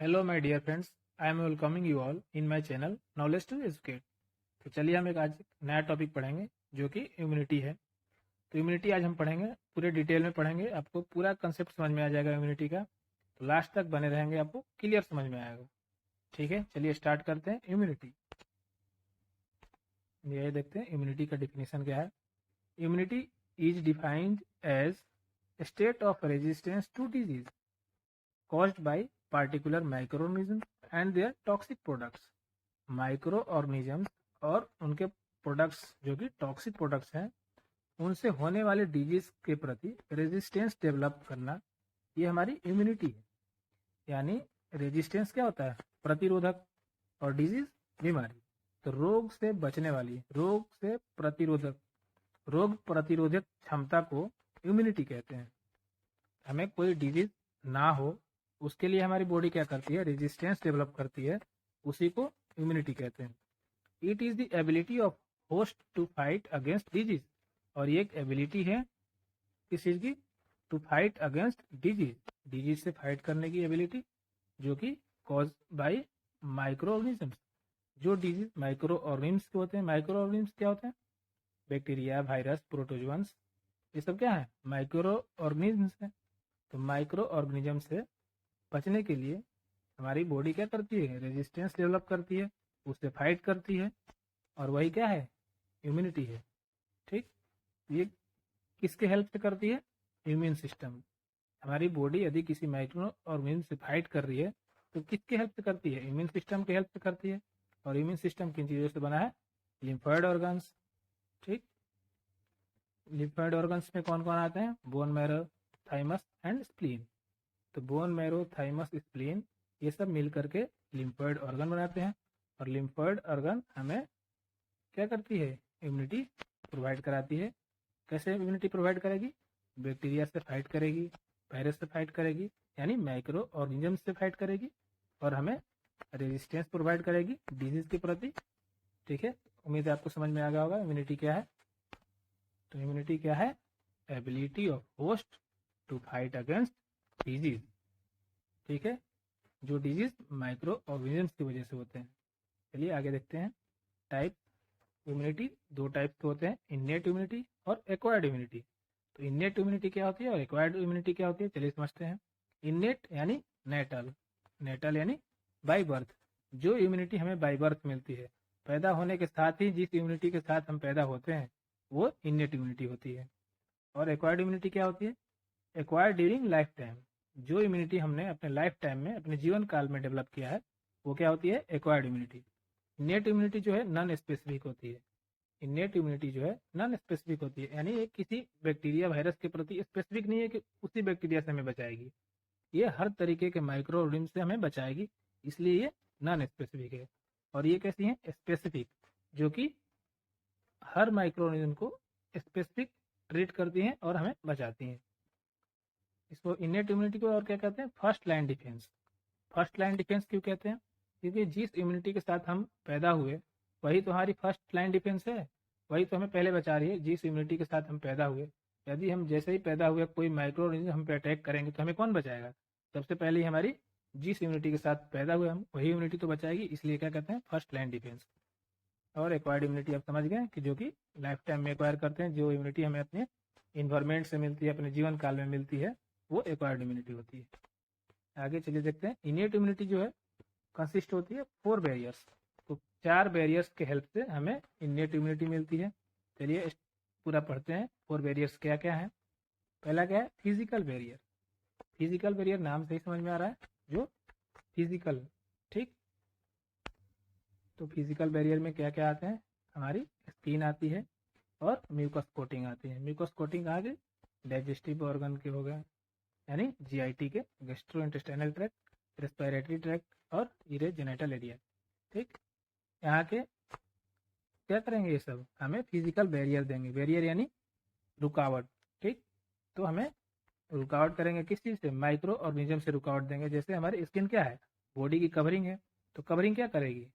Hello my dear friends, I am welcoming you all in my channel knowledge to educate. तो चलिए हम एक आज नया टॉपिक पढ़ेंगे जो कि इम्यूनिटी है। तो इम्यूनिटी आज हम पढ़ेंगे, पूरे डिटेल में पढ़ेंगे, आपको पूरा कंसेप्ट समझ में आ जाएगा इम्यूनिटी का। तो लास्ट तक बने रहेंगे, आपको क्लियर समझ में आएगा। ठीक है, चलिए स्टार्ट करते हैं। इम्यूनिटी, ये देखते हैं इम्यूनिटी का डिफिनेशन क्या है। Immunity is defined as state of resistance to disease caused by particular microorganisms and their toxic products। Micro organisms और उनके प्रोडक्ट्स जो कि टॉक्सिक प्रोडक्ट्स हैं, उनसे होने वाले डिजीज के प्रति रेजिस्टेंस डेवलप करना, ये हमारी इम्यूनिटी है। यानी रेजिस्टेंस क्या होता है? प्रतिरोधक, और डिजीज बीमारी। तो रोग से बचने वाली, रोग से प्रतिरोधक, रोग प्रतिरोधक क्षमता को इम्यूनिटी कहते हैं। हमें कोई डिजीज ना हो उसके लिए हमारी बॉडी क्या करती है? रेजिस्टेंस डेवलप करती है, उसी को इम्यूनिटी कहते हैं। It is the ability of host to fight against disease, और ये एक एबिलिटी है किस चीज की? To fight against disease, disease से फाइट करने की एबिलिटी, जो कि कॉज बाय माइक्रो ऑर्गेनिजम्स। जो डिजीज माइक्रो ऑर्गेनिम्स के होते हैं, माइक्रो ऑर्गेनिम्स क्या होते हैं? बैक्टीरिया, वायरस, प्रोटोजोन्स, ये सब क्या है? माइक्रो ऑर्गेनिजम्स है। तो माइक्रो ऑर्गेनिज्म से बचने के लिए हमारी बॉडी क्या करती है? रेजिस्टेंस डेवलप करती है, उससे फाइट करती है, और वही क्या है? इम्यूनिटी है। ठीक, ये किसके हेल्प से करती है? Immune system. हमारी बॉडी यदि किसी माइक्रो ऑर्गेनिज्म से फाइट कर रही है तो किसके हेल्प से करती है? इम्यून सिस्टम के हेल्प से करती है। और इम्यून सिस्टम किन चीज़ों से बना है? Lymphoid organs. ठीक, लिम्फॉइड ऑर्गन्स में कौन कौन आते हैं? Bone marrow, thymus and spleen. तो बोन मैरो, थाइमस, स्प्लीन, ये सब मिल करके लिम्फॉइड ऑर्गन बनाते हैं। और लिम्फॉइड ऑर्गन हमें क्या करती है? इम्यूनिटी प्रोवाइड कराती है। कैसे इम्यूनिटी प्रोवाइड करेगी? बैक्टीरिया से फाइट करेगी, वायरस से फाइट करेगी, यानी माइक्रो ऑर्गेनिज्म से फाइट करेगी, और हमें रेजिस्टेंस प्रोवाइड करेगी डिजीज के प्रति। ठीक है, उम्मीद है आपको समझ में आ गया होगा इम्यूनिटी क्या है। तो इम्यूनिटी क्या है? Ability of host to fight against disease. ठीक है, जो डिजीज माइक्रो ऑर्गेनिजम्स की वजह से होते हैं। चलिए आगे देखते हैं। टाइप इम्यूनिटी दो टाइप के होते हैं, इन्नेट इम्यूनिटी और एक्वायर्ड इम्यूनिटी। तो इन्नेट इम्यूनिटी क्या होती है और एक्वायर्ड इम्यूनिटी क्या होती है, चलिए समझते हैं। इन्नेट यानी नेटल, नेटल यानी बाई बर्थ। जो इम्यूनिटी हमें बाई बर्थ मिलती है, पैदा होने के साथ ही जिस इम्यूनिटी के साथ हम पैदा होते हैं, वो इन्नेट इम्यूनिटी होती है। और एक्वायर्ड इम्यूनिटी क्या होती है? Acquired during life time. जो इम्यूनिटी हमने अपने लाइफ टाइम में, अपने जीवन काल में डेवलप किया है, वो क्या होती है? Acquired immunity. इन्नेट इम्यूनिटी जो है नॉन स्पेसिफिक होती है। इन्नेट इम्यूनिटी जो है नॉन स्पेसिफिक होती है, यानी ये किसी बैक्टीरिया, वायरस के प्रति स्पेसिफिक नहीं है कि उसी बैक्टीरिया से हमें बचाएगी। ये हर तरीके के माइक्रो ऑर्गेनिज्म से हमें बचाएगी, इसलिए ये नॉन स्पेसिफिक है। और ये कैसी है? स्पेसिफिक, जो कि हर माइक्रो ऑर्गेनिज्म को स्पेसिफिक ट्रीट करती हैं और हमें बचाती हैं। इसको इन्नेट इम्यूनिटी को और क्या कहते हैं? First line defence. First line defence क्यों कहते हैं? क्योंकि जिस इम्यूनिटी के साथ हम पैदा हुए, वही तो हमारी फर्स्ट लाइन डिफेंस है, वही तो हमें पहले बचा रही है। जिस इम्यूनिटी के साथ हम पैदा हुए, यदि हम जैसे ही पैदा हुए कोई माइक्रो ऑर्गेनिज्म हम पे अटैक करेंगे तो हमें कौन बचाएगा? सबसे पहले ही हमारी जिस इम्यूनिटी के साथ पैदा हुए हम, वही इम्यूनिटी तो बचाएगी, इसलिए क्या कहते हैं? First line defence. और एक्वायर्ड इम्यूनिटी आप समझ गए कि जो कि लाइफ टाइम में एक्वायर करते हैं, जो इम्यूनिटी हमें अपने इन्वायरमेंट से मिलती है, अपने जीवन काल में मिलती है, वो एक्वायर्ड इम्यूनिटी होती है। आगे चलिए देखते हैं। इनेट इम्यूनिटी जो है कंसिस्ट होती है 4 बैरियर्स। तो 4 बैरियर्स के हेल्प से हमें इनेट इम्यूनिटी मिलती है। चलिए पूरा पढ़ते हैं। 4 बैरियर्स क्या क्या है। पहला क्या है? Physical barrier. फिजिकल बैरियर नाम से ही समझ में आ रहा है, जो फिजिकल। ठीक, तो फिजिकल बैरियर में क्या क्या आते हैं? हमारी स्किन आती है और म्यूकस कोटिंग आती है। म्यूकस कोटिंग कहाँ के? डाइजेस्टिव ऑर्गन के हो गए, यानी जीआईटी के, gastro intestinal tract, respiratory tract और यूरे जेनिटल एरिया। ठीक, यहाँ के क्या करेंगे? ये सब हमें फिजिकल बैरियर देंगे। बैरियर यानी रुकावट। ठीक, तो हमें रुकावट करेंगे किस चीज़ से? माइक्रो ऑर्गेनिज्म से रुकावट देंगे। जैसे हमारी स्किन क्या है? बॉडी की कवरिंग है, तो कवरिंग क्या करेगी?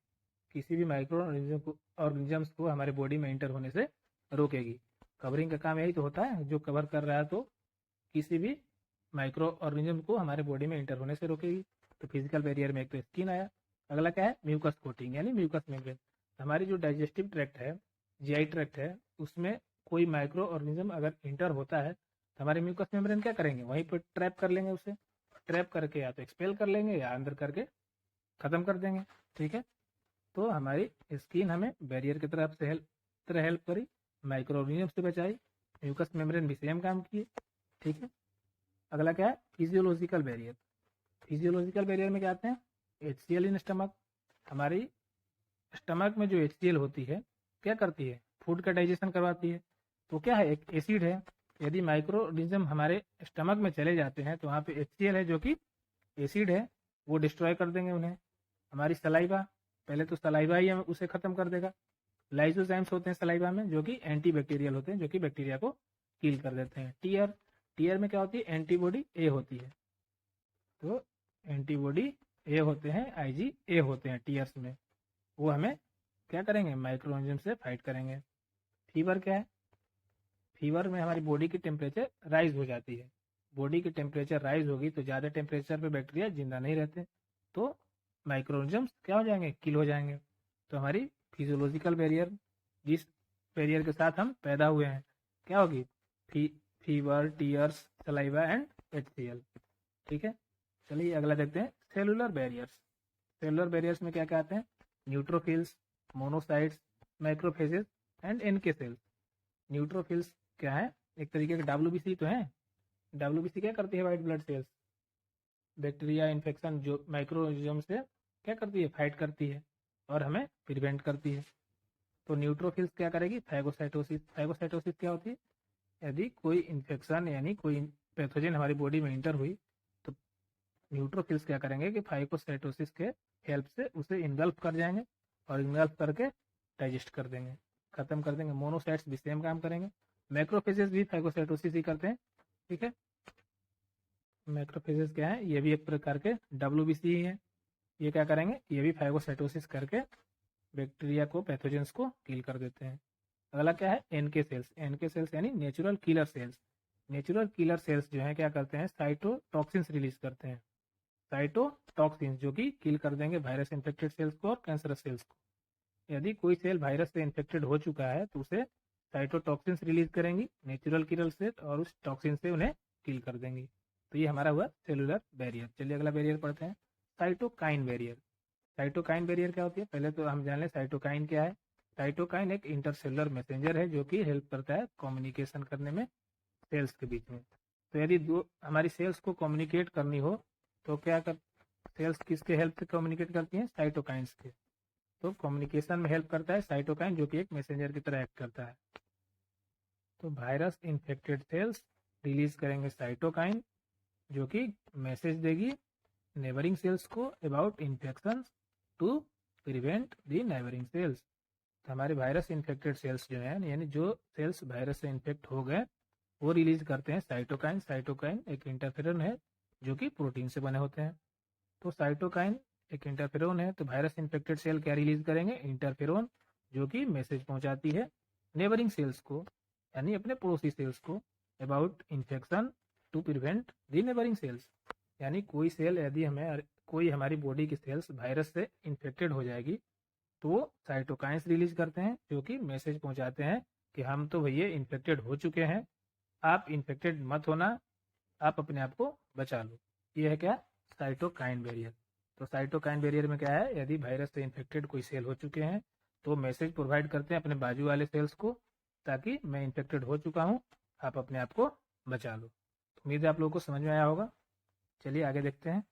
किसी भी माइक्रो ऑर्गेनिजम्स को हमारे बॉडी में इंटर होने से रोकेगी। कवरिंग का काम यही तो होता है, जो कवर कर रहा है तो किसी भी माइक्रो ऑर्गेनिज्म को हमारे बॉडी में इंटर होने से रोकेगी। तो फिजिकल बैरियर में एक तो स्किन आया, अगला क्या है म्यूकस कोटिंग यानी म्यूकस मेम्ब्रेन। हमारी जो डाइजेस्टिव ट्रैक्ट है, जीआई ट्रैक्ट है, उसमें कोई माइक्रो ऑर्गेनिज्म अगर इंटर होता है तो हमारे म्यूकस मेम्ब्रेन क्या करेंगे, वहीं पर ट्रैप कर लेंगे, उसे ट्रैप करके या तो एक्सपेल कर लेंगे या अंदर करके खत्म कर देंगे। ठीक है, तो हमारी स्किन हमें बैरियर की तरह हेल्प करी, माइक्रो ऑर्गेनिज्म से बचाई, म्यूकस मेम्ब्रेन भी सेम काम किए। ठीक है, अगला क्या है फिजियोलॉजिकल बैरियर। फिजियोलॉजिकल बैरियर में क्या आते हैं HCl इन स्टमक। हमारी स्टमक में जो HCl होती है क्या करती है, फूड का डाइजेशन करवाती है। तो क्या है, एक एसिड है, यदि माइक्रो ऑर्गेनिज्म हमारे स्टमक में चले जाते हैं तो वहाँ पे HCl है जो कि एसिड है, वो डिस्ट्रॉय कर देंगे उन्हें। हमारी सलाइवा, पहले तो सलाइवा ही उसे खत्म कर देगा। लाइसोजाइम्स होते हैं सलाइवा में जो कि एंटी बैक्टीरियल होते हैं, जो कि बैक्टीरिया को किल कर देते हैं। टीयर, टीयर में क्या होती है एंटीबॉडी ए होती है, तो एंटीबॉडी ए होते हैं, IgA होते हैं टीयर्स में, वो हमें क्या करेंगे माइक्रो ऑर्गेनिज्म से फाइट करेंगे। फीवर क्या है, फीवर में हमारी बॉडी की टेम्परेचर राइज हो जाती है। बॉडी की टेम्परेचर राइज होगी तो ज़्यादा टेम्परेचर पे बैक्टीरिया जिंदा नहीं रहते, तो माइक्रो ऑर्गेनिज्म क्या हो जाएंगे, किल हो जाएंगे। तो हमारी फिजियोलॉजिकल बैरियर, जिस बैरियर के साथ हम पैदा हुए हैं, क्या होगी fever, tears, saliva and HCl। ठीक है, चलिए अगला देखते हैं सेलुलर बैरियर्स। सेलुलर बैरियर्स में क्या क्या आते हैं, neutrophils, monocytes, macrophages and NK cells. Neutrophils क्या है, एक तरीके का WBC तो है। WBC क्या करती है, white blood cells, bacteria infection जो माइक्रोऑर्गेनिज्म से क्या करती है, फाइट करती है और हमें प्रिवेंट करती है। तो न्यूट्रोफिल्स क्या करेगी, फैगोसाइटोसिस। फैगोसाइटोसिस क्या होती है, यदि कोई इन्फेक्शन यानी कोई पैथोजन हमारी बॉडी में इंटर हुई तो न्यूट्रोफिल्स क्या करेंगे कि फाइगोसाइटोसिस के हेल्प से उसे इनगल्फ कर जाएंगे और इनगल्फ करके डाइजेस्ट कर देंगे, खत्म कर देंगे। मोनोसाइट्स भी सेम काम करेंगे, मैक्रोफेजेस भी फाइगोसाइटोसिस ही करते हैं। ठीक है, मैक्रोफेजेस क्या है, ये भी एक प्रकार के WBC ही है। ये क्या करेंगे, ये भी फाइगोसाइटोसिस करके बैक्टीरिया को, पैथोजेंस को किल कर देते हैं। अगला क्या है NK सेल्स। NK सेल्स यानी natural killer cells. Natural killer cells जो है क्या करते हैं, साइटोटॉक्सिन्स रिलीज करते हैं, साइटोटॉक्सिन्स जो कि किल कर देंगे वायरस इन्फेक्टेड सेल्स को और कैंसरस सेल्स को। यदि कोई सेल वायरस से इन्फेक्टेड हो चुका है तो उसे साइटोटॉक्सिन्स रिलीज करेंगी नेचुरल किलर सेल, और उस टॉक्सिन से उन्हें किल कर देंगी। तो ये हमारा हुआ सेलुलर बैरियर। चलिए अगला बैरियर पढ़ते हैं, साइटोकाइन बैरियर। साइटोकाइन बैरियर क्या होती है, पहले तो हम जान लें साइटोकाइन क्या है। साइटोकाइन एक इंटरसेलुलर मैसेंजर है जो कि हेल्प करता है कम्युनिकेशन करने में सेल्स के बीच में। तो यदि दो हमारी सेल्स को कम्युनिकेट करनी हो तो क्या कर, सेल्स किसके हेल्प से कम्युनिकेट करती हैं, साइटोकाइंस के। तो कम्युनिकेशन में हेल्प करता है साइटोकाइन जो कि एक मैसेंजर की तरह एक्ट करता है। तो वायरस इन्फेक्टेड सेल्स रिलीज करेंगे साइटोकाइन जो कि मैसेज देगी नेबरिंग सेल्स को about infection to prevent the neighbouring cells. तो हमारे वायरस इन्फेक्टेड सेल्स जो है यानी जो सेल्स वायरस से इन्फेक्ट हो गए वो रिलीज करते हैं साइटोकाइन। साइटोकाइन एक इंटरफेरॉन है जो कि प्रोटीन से बने होते हैं। तो साइटोकाइन एक इंटरफेरॉन है, तो वायरस इन्फेक्टेड सेल क्या रिलीज करेंगे, इंटरफेरॉन जो कि मैसेज पहुंचाती है नेबरिंग सेल्स को यानी अपने पड़ोसी सेल्स को about infection to prevent the neighbouring cells. यानी कोई सेल यदि हमें कोई हमारी बॉडी की सेल्स वायरस से इन्फेक्टेड हो जाएगी तो वो साइटोकाइंस रिलीज करते हैं जो कि मैसेज पहुंचाते हैं कि हम तो भैया इन्फेक्टेड हो चुके हैं, आप इन्फेक्टेड मत होना, आप अपने आप को बचा लो। ये है क्या, साइटोकाइन बैरियर। तो साइटोकाइन बैरियर में क्या है, यदि वायरस से इन्फेक्टेड कोई सेल हो चुके हैं तो मैसेज प्रोवाइड करते हैं अपने बाजू वाले सेल्स को ताकि मैं इन्फेक्टेड हो चुका हूँ, आप अपने आप को बचा लो। तो उम्मीद है आप लोगों को समझ में आया होगा। चलिए आगे देखते हैं,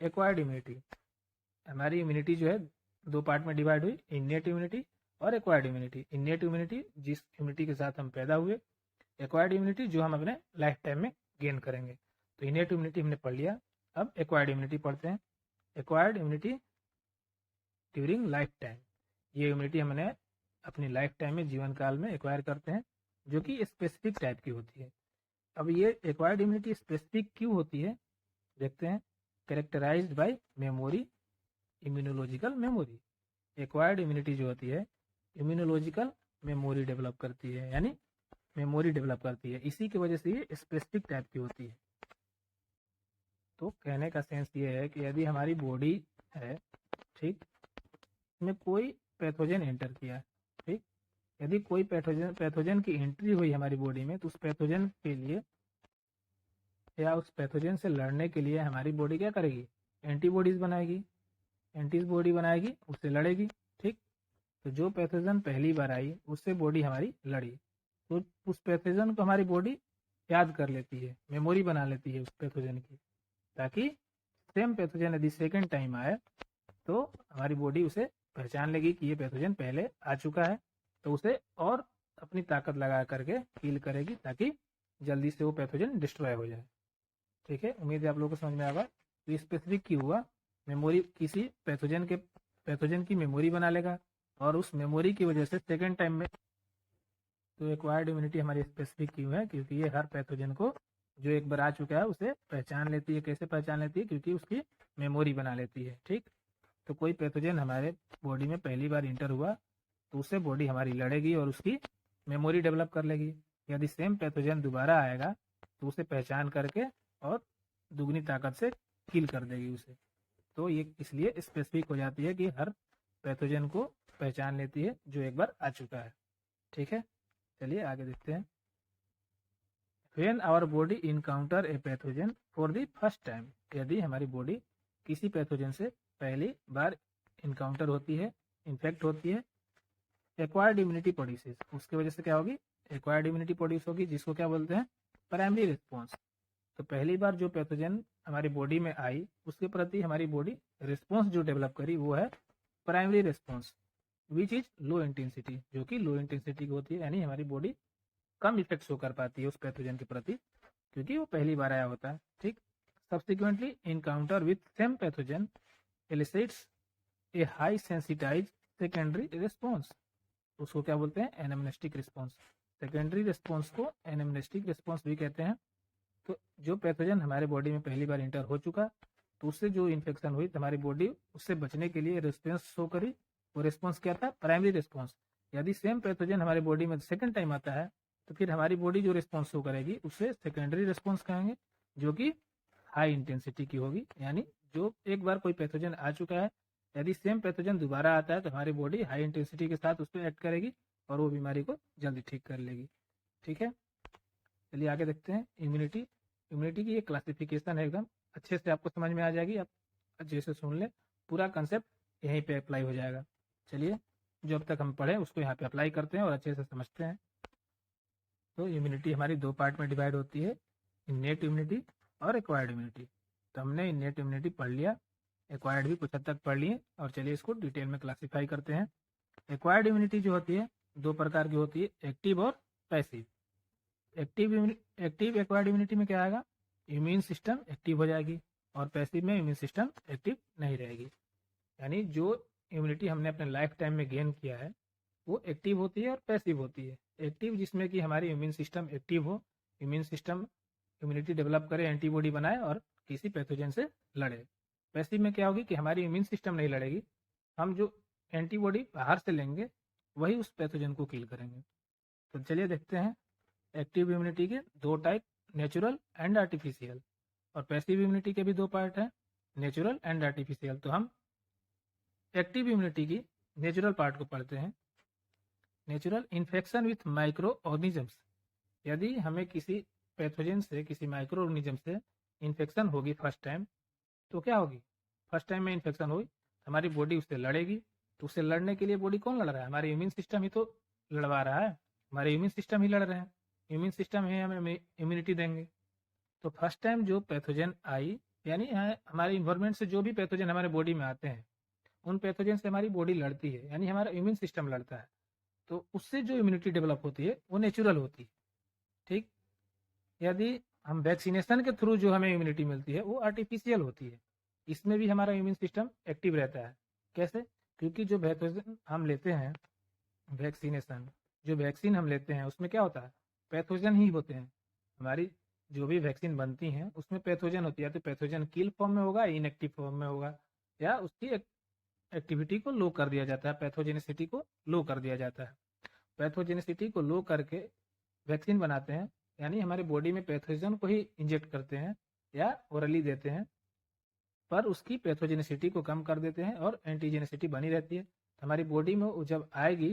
एक्वायर्ड इम्यूनिटी। हमारी इम्यूनिटी जो है दो पार्ट में डिवाइड हुई, इनेट इम्यूनिटी और एक्वायर्ड इम्यूनिटी। इनेट इम्यूनिटी जिस इम्यूनिटी के साथ हम पैदा हुए, एक्वायर्ड इम्यूनिटी जो हम अपने लाइफ टाइम में गेन करेंगे। तो इनेट इम्यूनिटी हमने पढ़ लिया, अब एक्वायर्ड इम्यूनिटी पढ़ते हैं। Acquired immunity during life time, ये इम्यूनिटी हमने अपनी लाइफ टाइम में जीवन काल में एक्वायर करते हैं जो कि स्पेसिफिक टाइप की होती है। अब ये एक्वायर्ड इम्यूनिटी स्पेसिफिक क्यों होती है देखते हैं, characterised by memory, immunological memory. Acquired immunity जो होती है इम्यूनोलॉजिकल मेमोरी डेवलप करती है यानी मेमोरी डेवलप करती है, इसी की वजह से ये स्पेसिफिक टाइप की होती है। तो कहने का सेंस ये है कि यदि हमारी बॉडी है, ठीक, में कोई पैथोजन एंटर किया, ठीक, यदि कोई पैथोजन की एंट्री हुई हमारी बॉडी में, तो उस पैथोजन के लिए या उस पैथोजन से लड़ने के लिए हमारी बॉडी क्या करेगी, एंटीबॉडीज बनाएगी, एंटीबॉडी बनाएगी, उससे लड़ेगी, ठीक। तो जो पैथोजन पहली बार आई उससे बॉडी हमारी लड़ी, तो उस पैथोजन को हमारी बॉडी याद कर लेती है, मेमोरी बना लेती है उस पैथोजन की, ताकि सेम पैथोजन यदि सेकेंड टाइम आए तो हमारी बॉडी उसे पहचान लेगी कि ये पैथोजन पहले आ चुका है, तो उसे और अपनी ताकत लगा करके हील करेगी ताकि जल्दी से वो पैथोजन डिस्ट्रॉय हो जाए। ठीक है, उम्मीद है आप लोगों को समझ में आएगा। तो स्पेसिफिक की हुआ मेमोरी किसी पैथोजन की मेमोरी बना लेगा और उस मेमोरी की वजह से सेकेंड टाइम में, तो एक्वायर्ड इम्यूनिटी हमारी स्पेसिफिक की हुआ है क्योंकि ये हर पैथोजन को जो एक बार आ चुका है उसे पहचान लेती है। कैसे पहचान लेती है? क्योंकि उसकी मेमोरी बना लेती है, ठीक। तो कोई पैथोजन हमारे बॉडी में पहली बार इंटर हुआ तो उससे बॉडी हमारी लड़ेगी और उसकी मेमोरी डेवलप कर लेगी। यदि सेम पैथोजन दोबारा आएगा तो उसे पहचान करके और दुगनी ताकत से किल कर देगी उसे। तो ये इसलिए स्पेसिफिक हो जाती है कि हर पैथोजन को पहचान लेती है जो एक बार आ चुका है। ठीक है, चलिए आगे देखते हैं। When our body encounter a pathogen for the first time, यदि हमारी बॉडी किसी पैथोजन से पहली बार इनकाउंटर होती है, इन्फेक्ट होती है, एक्वायर्ड इम्यूनिटी प्रोड्यूसेस, उसकी वजह से क्या होगी, एक्वायर्ड इम्यूनिटी प्रोड्यूस होगी, जिसको क्या बोलते हैं, प्राइमरी रिस्पॉन्स। तो पहली बार जो पैथोजन हमारी बॉडी में आई उसके प्रति हमारी बॉडी रिस्पॉन्स जो डेवलप करी वो है primary response, which is low intensity, जो कि लो इंटेंसिटी की होती है, यानी हमारी बॉडी कम इफेक्ट शो कर पाती है उस पैथोजन के प्रति क्योंकि वो पहली बार आया होता है, ठीक। Subsequently encounter with same pathogen elicits a high sensitise secondary response, उसको क्या बोलते हैं, एनामनेस्टिक रिस्पॉन्स। सेकेंडरी रिस्पॉन्स को एनामनेस्टिक रिस्पॉन्स भी कहते हैं। तो जो पैथोजन हमारे बॉडी में पहली बार इंटर हो चुका तो उससे जो इन्फेक्शन हुई तो हमारी बॉडी उससे बचने के लिए रिस्पॉन्स शो करी। वो रिस्पॉन्स क्या था, प्राइमरी रिस्पॉन्स। यदि सेम पैथोजन हमारी बॉडी में सेकेंड टाइम आता है तो फिर हमारी बॉडी जो रिस्पॉन्स शो करेगी उसे सेकेंडरी रिस्पॉन्स कहेंगे, जो कि हाई इंटेंसिटी की होगी। यानी जो एक बार कोई पैथोजन आ चुका है, यदि सेम पैथोजन दोबारा आता है तो हमारी बॉडी हाई इंटेंसिटी के साथ उस पर एक्ट करेगी और वो बीमारी को जल्दी ठीक कर लेगी। ठीक है, चलिए आगे देखते हैं। इम्यूनिटी, इम्यूनिटी की ये क्लासिफिकेशन है, एकदम अच्छे से आपको समझ में आ जाएगी। आप अच्छे से सुन ले, पूरा कंसेप्ट यहीं पे अप्लाई हो जाएगा। चलिए जो अब तक हम पढ़े उसको यहाँ पे अप्लाई करते हैं और अच्छे से समझते हैं। तो इम्यूनिटी हमारी दो पार्ट में डिवाइड होती है, इन्नेट इम्यूनिटी और एक्वायर्ड इम्यूनिटी। तो हमने इन्नेट इम्यूनिटी पढ़ लिया, एक्वायर्ड भी कुछ हद तक पढ़ लिए, और चलिए इसको डिटेल में क्लासीफाई करते हैं। एक्वायर्ड इम्यूनिटी जो होती है दो प्रकार की होती है, एक्टिव और पैसिव। एक्टिव एक्वायर्ड इम्यूनिटी में क्या आएगा, इम्यून सिस्टम एक्टिव हो जाएगी और पैसिव में इम्यून सिस्टम एक्टिव नहीं रहेगी। यानी जो इम्यूनिटी हमने अपने लाइफ टाइम में गेन किया है वो एक्टिव होती है और पैसिव होती है। एक्टिव जिसमें कि हमारी इम्यून सिस्टम एक्टिव हो, इम्यून सिस्टम इम्यूनिटी डेवलप करे, एंटीबॉडी बनाए और किसी पैथोजन से लड़े। पैसिव में क्या होगी कि हमारी इम्यून सिस्टम नहीं लड़ेगी, हम जो एंटीबॉडी बाहर से लेंगे वही उस पैथोजन को किल करेंगे। तो चलिए देखते हैं एक्टिव इम्यूनिटी के दो टाइप, नेचुरल एंड आर्टिफिशियल, और पैसिव इम्यूनिटी के भी दो पार्ट हैं, नेचुरल एंड आर्टिफिशियल। तो हम एक्टिव इम्यूनिटी की नेचुरल पार्ट को पढ़ते हैं। Natural, infection with micro organisms. यदि हमें किसी पैथोजन से, किसी माइक्रो ऑर्गेनिज्म से इन्फेक्शन होगी फर्स्ट टाइम, तो क्या होगी, फर्स्ट टाइम में इन्फेक्शन हुई हमारी बॉडी उससे लड़ेगी। तो उससे लड़ने के लिए बॉडी कौन लड़ रहा है, हमारी इम्यून सिस्टम ही तो लड़वा रहा है, हमारे इम्यून सिस्टम ही लड़ रहे हैं, इम्यून सिस्टम ही हमें इम्यूनिटी देंगे। तो फर्स्ट टाइम जो पैथोजन आई, यानी हमारे इन्वायरमेंट से जो भी पैथोजन हमारे बॉडी में आते हैं उन पैथोजन से हमारी बॉडी लड़ती है, यानी हमारा इम्यून सिस्टम लड़ता है। तो उससे जो इम्यूनिटी डेवलप होती है वो नेचुरल होती है, ठीक। यदि हम वैक्सीनेशन के थ्रू जो हमें इम्यूनिटी मिलती है वो आर्टिफिशियल होती है। इसमें भी हमारा इम्यून सिस्टम एक्टिव रहता है। कैसे? क्योंकि जो पैथोजन हम लेते हैं, वैक्सीनेशन, जो वैक्सीन हम लेते हैं उसमें क्या होता है, पैथोजन ही होते हैं। हमारी जो भी वैक्सीन बनती हैं उसमें पैथोजन होती है, तो पैथोजन किल फॉर्म में होगा, इनएक्टिव फॉर्म में होगा, या उसकी एक्टिविटी को लो कर दिया जाता है, पैथोजेनिसिटी को लो कर दिया जाता है। पैथोजेनिसिटी को लो करके वैक्सीन बनाते हैं, यानी हमारे बॉडी में पैथोजन को ही इंजेक्ट करते हैं या ओरली देते हैं, पर उसकी पैथोजेनिसिटी को कम कर देते हैं और एंटीजेनिसिटी बनी रहती है। तो हमारी बॉडी में वो जब आएगी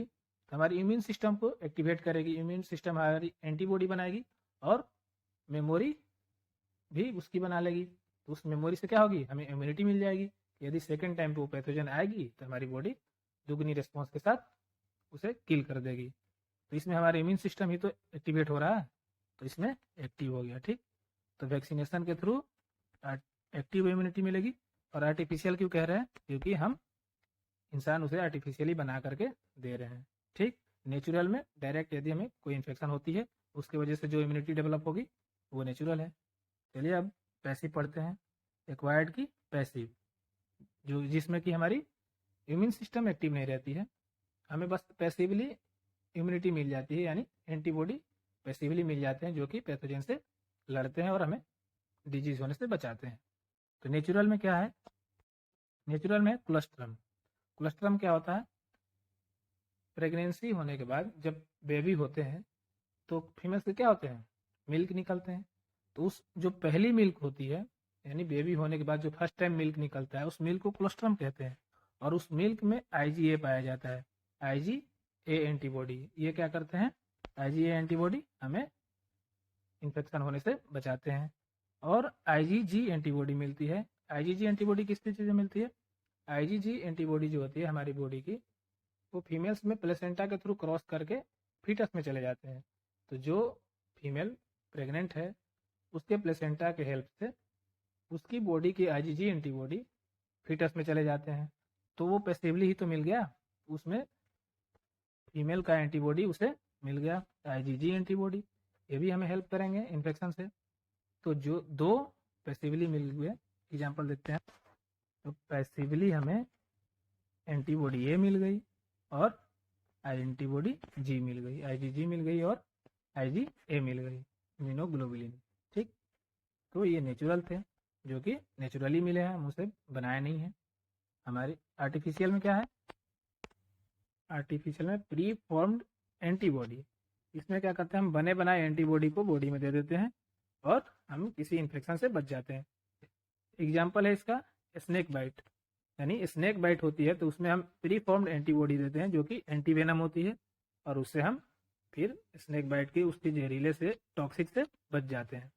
तो हमारी इम्यून सिस्टम को एक्टिवेट करेगी, इम्यून सिस्टम हमारी एंटीबॉडी बनाएगी और मेमोरी भी उसकी बना लेगी। तो उस मेमोरी से क्या होगी, हमें इम्यूनिटी मिल जाएगी। यदि सेकेंड टाइम पे वो पैथोजन आएगी तो हमारी बॉडी दुगनी रिस्पॉन्स के साथ उसे किल कर देगी। तो इसमें हमारा इम्यून सिस्टम ही तो एक्टिवेट हो रहा है, तो इसमें एक्टिव हो गया। ठीक, तो वैक्सीनेशन के थ्रू एक्टिव इम्यूनिटी मिलेगी। और आर्टिफिशियल क्यों कह रहे हैं, क्योंकि हम इंसान उसे आर्टिफिशियली बना करके दे रहे हैं। ठीक, नेचुरल में डायरेक्ट यदि हमें कोई इन्फेक्शन होती है उसके वजह से जो इम्यूनिटी डेवलप होगी वो नेचुरल है। चलिए अब पैसिव पढ़ते हैं। एक्वायर्ड की पैसिव, जो जिसमें कि हमारी इम्यून सिस्टम एक्टिव नहीं रहती है, हमें बस पैसिवली इम्यूनिटी मिल जाती है, यानी एंटीबॉडी पैसिवली मिल जाते हैं जो कि पैथोजन से लड़ते हैं और हमें डिजीज होने से बचाते हैं। तो नेचुरल में क्या है, नेचुरल में क्लोस्ट्रम। क्लोस्ट्रम क्या होता है, प्रेगनेंसी होने के बाद जब बेबी होते हैं तो फीमेल से क्या होते हैं, मिल्क निकलते हैं। तो उस जो पहली मिल्क होती है, यानी बेबी होने के बाद जो फर्स्ट टाइम मिल्क निकलता है, उस मिल्क को क्लोस्ट्रम कहते हैं। और उस मिल्क में IgA पाया जाता है, IgA एंटीबॉडी। ये क्या करते हैं, IgA एंटीबॉडी हमें इन्फेक्शन होने से बचाते हैं। और IgG एंटीबॉडी मिलती है। IgG एंटीबॉडी किस चीज़ से मिलती है, IgG एंटीबॉडी जो होती है हमारी बॉडी की, वो फीमेल्स में प्लेसेंटा के थ्रू क्रॉस करके फीटस में चले जाते हैं। तो जो फीमेल प्रेग्नेंट है उसके प्लेसेंटा के हेल्प से उसकी बॉडी की IgG एंटीबॉडी फीटस में चले जाते हैं। तो वो पैसिवली ही तो मिल गया, उसमें फीमेल का एंटीबॉडी उसे मिल गया, IgG एंटीबॉडी। ये भी हमें हेल्प करेंगे इन्फेक्शन से। तो जो दो पैसिवली मिल गए, एग्जाम्पल देखते हैं। तो पैसिवली हमें एंटीबॉडी ए मिल गई और एंटीबॉडी जी मिल गई, IgG मिल गई और IgA मिल गई, इम्यूनोग्लोबुलिन। ठीक, तो ये नेचुरल थे जो कि नेचुरली मिले हैं, हम उसे बनाए नहीं है। हमारे आर्टिफिशियल में क्या है, आर्टिफिशियल में प्री फॉर्म्ड एंटीबॉडी। इसमें क्या करते हैं, हम बने बनाए एंटीबॉडी को बॉडी में दे देते हैं और हम किसी इन्फेक्शन से बच जाते हैं। एग्जाम्पल है इसका स्नेक बाइट, यानी स्नेक बाइट होती है तो उसमें हम प्री फॉर्म्ड एंटीबॉडी देते हैं जो कि एंटीवेनम होती है, और उससे हम फिर स्नेक बाइट की उसकी जहरीले से टॉक्सिक से बच जाते हैं।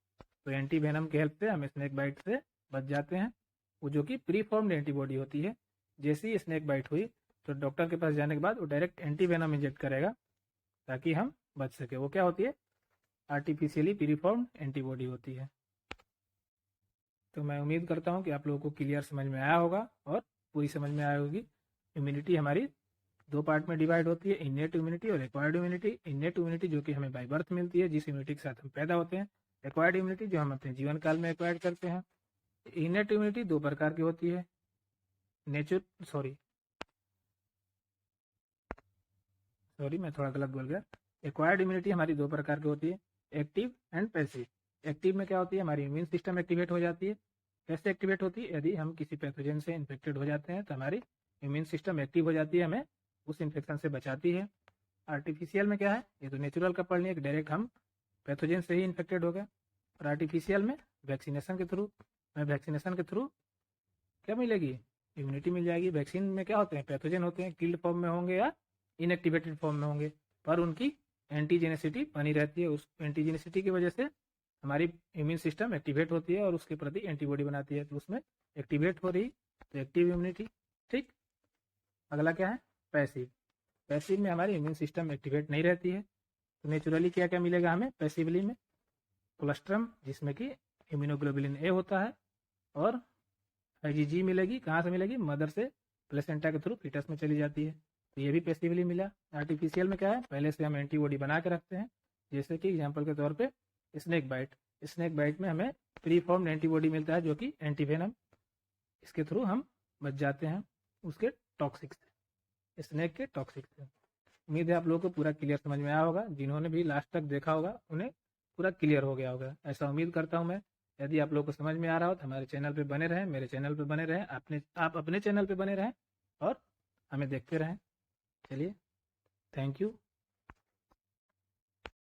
तो एंटीवेनम के हेल्प से हम स्नेक बाइट से बच जाते हैं, वो जो कि प्री फॉर्म्ड एंटीबॉडी होती है। जैसे ही स्नेक बाइट हुई तो डॉक्टर के पास जाने के बाद वो डायरेक्ट एंटीवेनम इंजेक्ट करेगा ताकि हम बच सके। वो क्या होती है, आर्टिफिशियली प्री फॉर्म्ड एंटीबॉडी होती है। तो मैं उम्मीद करता हूँ कि आप लोगों को क्लियर समझ में आया होगा और पूरी समझ में आई होगी। इम्यूनिटी हमारी दो पार्ट में डिवाइड होती है, इनेट इम्यूनिटी और एक्वायर्ड इम्यूनिटी। इनेट इम्यूनिटी जो कि हमें बाय बर्थ मिलती है, जिस इम्यूनिटी के साथ हम पैदा होते हैं। एक्वायर्ड इम्यूनिटी जो हम अपने जीवन काल में एक्वायर्ड करते हैं। इनेट इम्यूनिटी दो प्रकार की होती है, मैं थोड़ा गलत बोल गया। एक्वायर्ड इम्यूनिटी हमारी दो प्रकार की होती है, एक्टिव एंड पैसिव। एक्टिव में क्या होती है, हमारी इम्यून सिस्टम एक्टिवेट हो जाती है। कैसे एक्टिवेट होती है, यदि हम किसी पैथोजन से इन्फेक्टेड हो जाते हैं तो हमारी इम्यून सिस्टम एक्टिव हो जाती है, हमें उस इन्फेक्शन से बचाती है। आर्टिफिशियल में क्या है, ये तो नेचुरल का पढ़ लिया कि डायरेक्ट हम पैथोजन से ही इन्फेक्टेड हो गए। और आर्टिफिशियल में वैक्सीनेशन के थ्रू, वैक्सीनेशन के थ्रू क्या मिलेगी, इम्यूनिटी मिल जाएगी। वैक्सीन में क्या होते हैं, पैथोजन होते हैं, किल्ड फॉर्म में होंगे या इनएक्टिवेटेड फॉर्म में होंगे, पर उनकी एंटीजेनेसिटी बनी रहती है। उस एंटीजेनेसिटी की वजह से हमारी इम्यून सिस्टम एक्टिवेट होती है और उसके प्रति एंटीबॉडी बनाती है, तो उसमें एक्टिवेट हो रही तो एक्टिव इम्यूनिटी। ठीक, अगला क्या है, पैसिव। पैसिव में हमारी इम्यून सिस्टम एक्टिवेट नहीं रहती है, तो नेचुरली क्या क्या मिलेगा हमें पैसिवली में, कोलेस्ट्रम जिसमें कि इम्यूनोग्लोबुलिन ए होता है, और IgG मिलेगी, कहाँ से मिलेगी, मदर से प्लेसेंटा के थ्रू फीटस में चली जाती है, तो ये भी पैसिवली मिला। आर्टिफिशियल में क्या है, पहले से हम एंटीबॉडी बना के रखते हैं, जैसे कि एग्जाम्पल के तौर पे स्नेक बाइट। स्नेक बाइट में हमें प्री फॉर्म्ड एंटीबॉडी मिलता है जो कि एंटीवेनम, इसके थ्रू हम बच जाते हैं उसके टॉक्सिक से, स्नेक के टॉक्सिक से। उम्मीद है आप लोगों को पूरा क्लियर समझ में आया होगा, जिन्होंने भी लास्ट तक देखा होगा उन्हें पूरा क्लियर हो गया होगा, ऐसा उम्मीद करता हूँ मैं। यदि आप लोगों को समझ में आ रहा हो तो हमारे चैनल पे बने रहें, मेरे चैनल पे बने रहें, आप अपने चैनल पे बने रहें और हमें देखते रहें। चलिए, थैंक यू।